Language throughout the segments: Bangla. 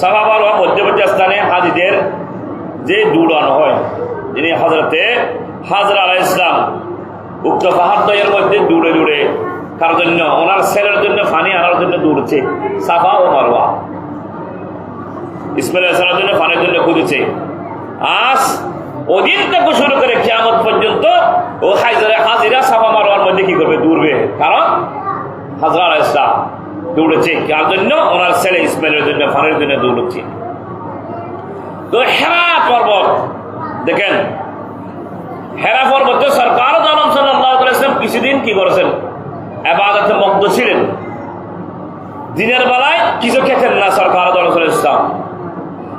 সাফা মারওয়া মধ্যবর্তী স্থানে হাজিদের যে দৌড়ানো হয়, যিনি হযরতে হাজরা আলাইহিস সালাম উক্ত পাহাড়দ্বয়ের মধ্যে দৌড়ে দৌড়ে কার জন্য? ওনার ছেলের জন্য পানি আনার জন্য দৌড়ছে। সাফা ও মারওয়া ইসমাইল আলাইহিস সালামের জন্য পানির জন্য খুঁজেছে। আজ ওদিন থেকে শুরু করে কিয়ামত পর্যন্ত ও হাজিরা সাফা মারওয়ার মধ্যে কি করবে? দৌড়বে। কারণ হাজরা আলাইহিস সালাম দৌড়েছে কার জন্য? ওনার ছেলে ইসমাইলের জন্য পানির জন্য দৌড়ছে। তো হেরা পর্বত দেখেন, হেরা পর্বতে সরকার আলম সাল্লাল্লাহু আলাইহি ওয়াসাল্লাম কিছুদিন কি করেছেন? ইবাদতে মগ্ন ছিলেন। দিনের বেলায় কিছু খেতেন না সরকার আলম সাল্লাল্লাহু আলাইহি ওয়াসাল্লাম।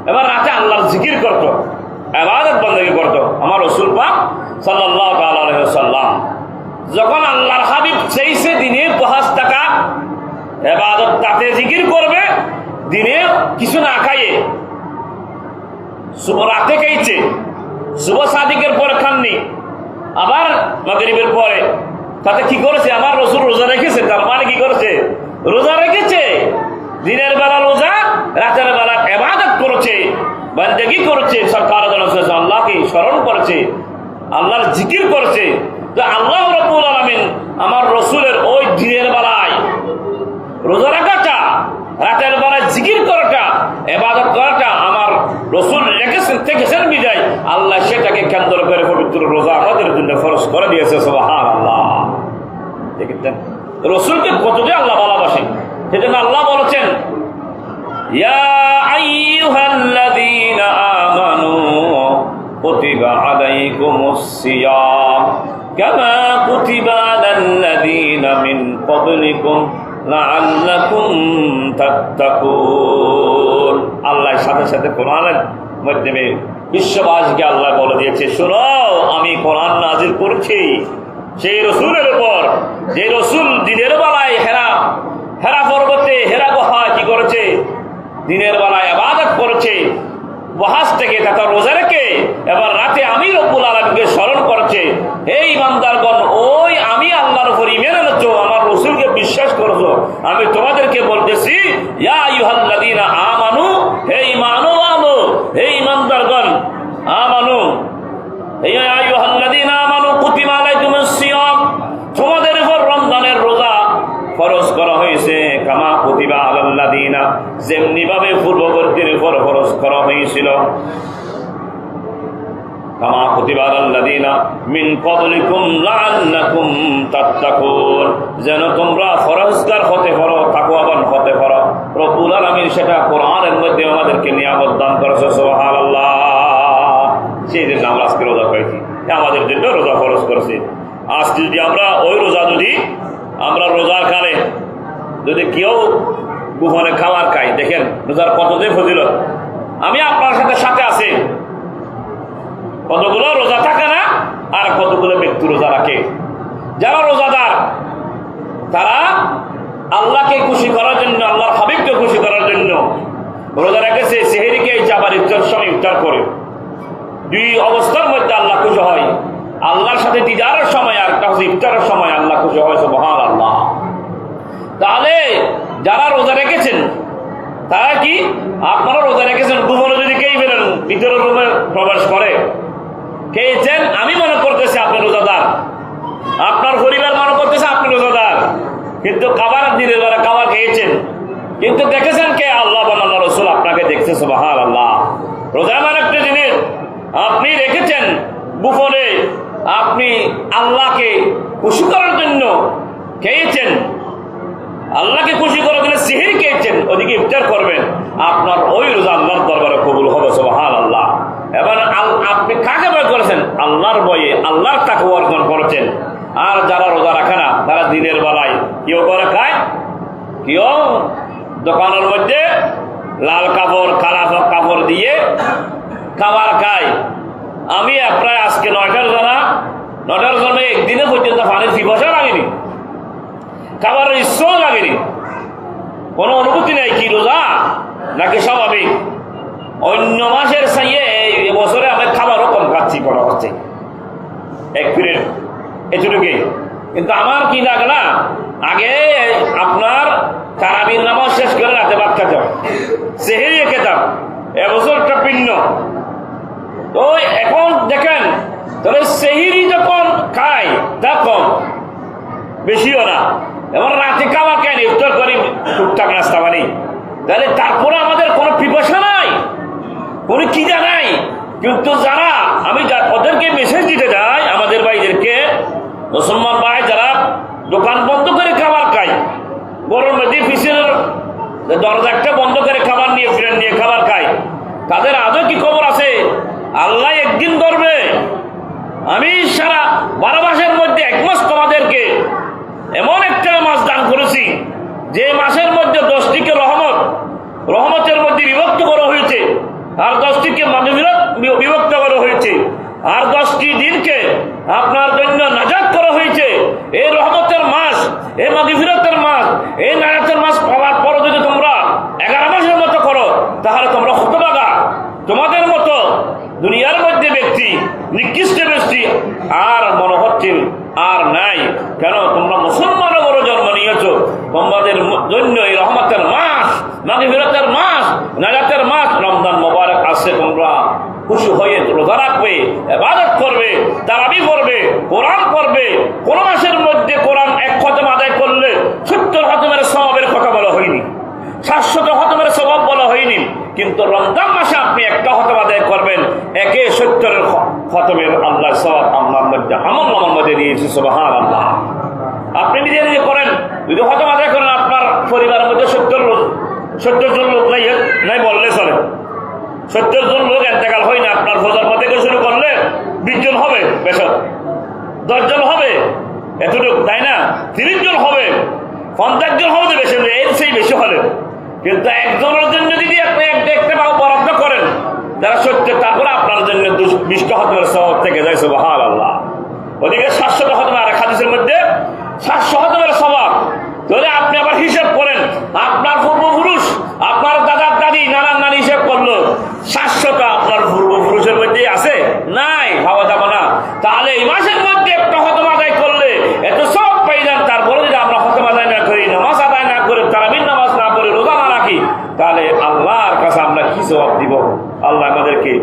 এবার রাতে আল্লাহর জিকির করতো, ইবাদত বন্দেগী করতো আমার রাসূল পাক সাল্লাল্লাহু তাআলা আলাইহি ওয়াসাল্লাম। যখন আল্লাহর হাবিব চাইছে দিনে ৫ টাকা ইবাদত তাতে জিকির করবে, দিনে কিছু না খাইয়ে, রাতে খাইছে, সুবহ সাদিকের পরে খাননি, আবার মাগরিবের পরে, তাতে কি করেছে? আমার রাসূল রোজা রেখেছে। তার মানে কি করেছে? রোজা রেখেছে। দিনের বেলা রোজা, রাতের বেলা ইবাদত করেছে, বন্দেগী করেছে, সরকার আল্লাহকে স্মরণ করেছে, আল্লাহর জিকির করেছে। তো আল্লাহ রাব্বুল আলামিন আমার রাসূলের ওই দিনের বেলায় রোজা রাখাটা, রাতের বেলায় জিকির করাটা, ইবাদত করাটা আমার রাসূল রেখেছেন বিদায় আল্লাহ সেটাকে কেন্দ্র করে পবিত্র রোজা আমাদের জন্য ফরজ করে দিয়েছে। সুবহানাল্লাহ। দেখেন রাসূলকে কতটা আল্লাহ ভালোবাসেন। সেজন্য আল্লাহ বলেছেন, ইয়া আইয়ুহাল্লাযীনা আমানু কুতিবা আলাইকুমুস সিয়াম কামা কুতিবা আলাল্লাযীনা মিন ক্বাবলিকুম লাআল্লাকুম তাত্তাকুন। আল্লাহর সাথে সাথে কোরআনের মাধ্যমে বিশ্ববাসীকে আল্লাহ বলে দিয়েছে, শোনো আমি কোরআন নাজিল করছি সেই রাসূলের উপর, যে রাসূল দিনের বেলায় হেরা পর্বতে, হেরা গুহায় কি করেছে? দিনের বেলায় ইবাদত করেছে, ওয়াজ থেকে তথা রোজা রেখে, এবার রাতে আমি রব্বুল আলামিনকে স্মরণ করেছে। হে ঈমানদারগণ, ওই আমি আল্লাহর উপর ঈমান এনেছো, আমার রাসূলকে বিশ্বাস করেছো, আমি তোমাদেরকে বলতেছি, ইয়া আইয়ুহাল্লাযীনা আমানু, হে ঈমানওয়ালো, হে ঈমানদারগণ, আমানু, ইয়া আইয়ুহাল্লাযীনা আমানু কুতিবা আলাইকুমুস সিয়াম, তোমাদের উপর রমজানের রোজা ফরজ করা হয়েছে, কামা কুতিবা আলাল্লাযীনা, যেমনি ভাবে পূর্ববর্তীর উপর ফরজ করা হয়েছিল, কামা কুতিবা আলাল্লাযীনা মিন ক্বাবলিকুম লাআল্লাকুম তাত্তাকুন, যেন তোমরা ফরজগার হতে পারো, তাকওয়াবান হতে পারো। রব্বুল আলামিন সেটা কোরআনের মধ্যে আমাদেরকে নিয়ামত দান করেছে। সুবহানাল্লাহ। সেই জন্য আমরা আজকে রোজা পেয়েছি, আমাদের জন্য রোজা ফরজ করেছে। আজকে যদি আমরা ওই রোজা, যদি আমরা রোজার কালে যদি কেউ গোপনে খাবার খাই, দেখেন রোজার কতদিন ফজিলত। আমি আপনার সাথে সাথে আছি, কতগুলো রোজা থাকে না, আর কতগুলো ব্যক্তি রোজা রাখে। যারা রোজাদার তারা আল্লাহকে খুশি করার জন্য, আল্লাহর হাবিবকে খুশি করার জন্য রোজা রেখেছে। সেহরিকে আবার ইফতার সময় ইফতার করে, দুই অবস্থার মধ্যে আল্লাহ খুশি হয়। আল্লাহর সাথে দিদারের সময় আর একটা হচ্ছে ইফতারের সময় আল্লাহ খুশি হয়। সুবহানাল্লাহ। তাহলে যারা রোজা রেখেছেন তারা কি, আপনারা রোজা রেখেছেন, গোপনে যদি কেই ফেলেন, ভিতরের রুমে প্রবেশ করে, খেয়েছেন, আমি মনে করতেছি আপনি রোজাদার, আপনার পরিবার মনে করতেছে আপনি রোজাদার, কিন্তু খাবার দিনের বেলা খাবার খেয়েছেন, কিন্তু দেখেছেন কে? আল্লাহ এবং আল্লাহ রাসূল আপনাকে দেখছে। সুবহানাল্লাহ। রোজা এমন একটা জিনিস, আপনি রেখেছেন গোপনে, আপনি আল্লাহকে খুশি করার জন্য খেয়েছেন, আল্লাহকে খুশি করার জন্য সিহির খেয়েছেন, ওদিকে ইফতার করবেন, আপনার ওই রোজা আল্লাহর দরবারে কবুল হবে। সুবহানাল্লাহ। এবার আপনি কাকে ভয় করেছেন? আল্লাহর ভয়ে, আল্লাহর তাকওয়া অর্জন করেছেন। আর যারা রোজা রাখে না, তারা দিনের বেলায় কেউ করে খায়, কেউ দোকানের মধ্যে লাল কাপড়, কালা কাপড় দিয়ে খাবার খায়। আমি প্রায় আজকে 9টার জন্য একদিনে পর্যন্ত পানির পিপাসা লাগেনি, খাবারের ইচ্ছাও লাগেনি, কোনো অনুভূতি নেই। কি রোজা নাকি স্বাভাবিক? অন্য মাসের চাইয়ে এবছরে আমি খাবারও কম খাচ্ছি, করা হচ্ছে এক পিরিয়ড এটুকুই। কিন্তু আমার কি লাগে না, আগে আপনার তারাবির নামাজ শেষ করে রাতে ভাত খেতাম, সেহরি খেতাম, এবছরটা ভিন্ন। তো এখন দেখেন, তাহলে সেহিরি যখন খায় তা কম, বেশিও না। এবার রাতে খাওয়া কেন, ইফতার করি টুকটাক নাস্তা বানি, তাহলে তারপরে আমাদের কোনো পিপাসা নাই, কোনো খিদা নাই। কিন্তু যারা আমি ওদেরকে মেসেজ দিতে যাই, আমাদের ভাইদেরকে, মুসলমান ভাই যারা দোকান বন্ধ করে খাবার খায়, বড় নদী ফিসের দরজাটা বন্ধ করে খাবার নিয়ে ফিরেন নিয়ে খাবার খায়, তাদের আদৌ কি খবর আছে? আল্লাহ একদিন ধরবে। আমি সারা 12 মাসের মধ্যে 1 মাস তোমাদেরকে এমন একটা মাস দান করেছি, যে মাসের মধ্যে 10টিকে রহমতের মধ্যে বিভক্ত করা হয়েছে, আর 10টিকে মাগফিরাত বিভক্ত করা হয়েছে, আর 10টি দিনকে আপনার জন্য নাজাত করা হয়েছে। এই রহমতের মাস, এই মাগফিরাতের মাস, এই নাজাতের মাস পাওয়ার পর যদি তোমরা 11 মাসের মতো করো, তাহলে তোমরা হতভাগা। তোমাদের মতো দুনিয়ার মধ্যে ব্যক্তি, নিকৃষ্ট ব্যক্তি আর মনে হচ্ছে আর নাই। কেন? তোমরা মুসলমানের বড় জন্ম নিয়েছো, তোমাদের জন্য এই রহমতের মাস, মাগফিরাতের মাস, নাজাতের মাস রমজান মোবারক আসছে। তোমরা খুশি হয়ে রোজা রাখবে, ইবাদত করবে, তারাবি করবে, কোরআন পড়বে। কোন মাসের মধ্যে কোরআন 1 খতম আদায় করলে 70 খতমের সওয়াবের কথা বলা হয়নি, 700 খতমের সওয়াব বলা হয়নি। কিন্তু রমজান মাসে আপনি 1টা খতম আদায় করবেন, 70 খতমের আল্লাহ সওয়াব আপনার মধ্যে আমল মধ্যে দিয়েছে। সুবহানাল্লাহ। আপনি নিজে নিজে করেন, যদি খতম আদায় করেন, আপনার পরিবারের মধ্যে 70 জন লোক নাই বললে চলে। 70 জন লোক এতেকাল হয় না, আপনার ফজর থেকে শুরু করলে 20 জন হবে, বেশক 10 জন হবে, এতটুকু, তাই না? 30 জন হবে, 50 জন হবে, তো বেশি, এর সেই বেশি হলে। কিন্তু একজনের জন্য যদি আপনি একটা বরাদ্দ করেন যারা 70, তারপরে আপনার জন্য 20টা খতমের সওয়াব থেকে যায়। সুবহানাল্লাহ। ওদিকে 700 খতম, আর হাদিসের মধ্যে 700 খতমের সওয়াব। তাহলে আপনি আবার হিসাব করেন, আপনার পূর্বপুরুষ, আপনার দাদা দাদি, নানার নানি হিসাব করলো, 700টা আপনার পূর্বপুরুষের মধ্যে আছে? নাই, ভাবা যাবে না। তাহলে এই মাসের মধ্যে 1টা খতম আদায় করলে এত সব পাই যান। তারপরে যদি আমরা খতম আদায় না করি, নামাজ আদায় না করে, তারাবির নামাজ না পড়ে, রোজা না রাখি, তাহলে আল্লাহর কাছে আমরা কি জবাব দিব? আল্লাহ আমাদেরকে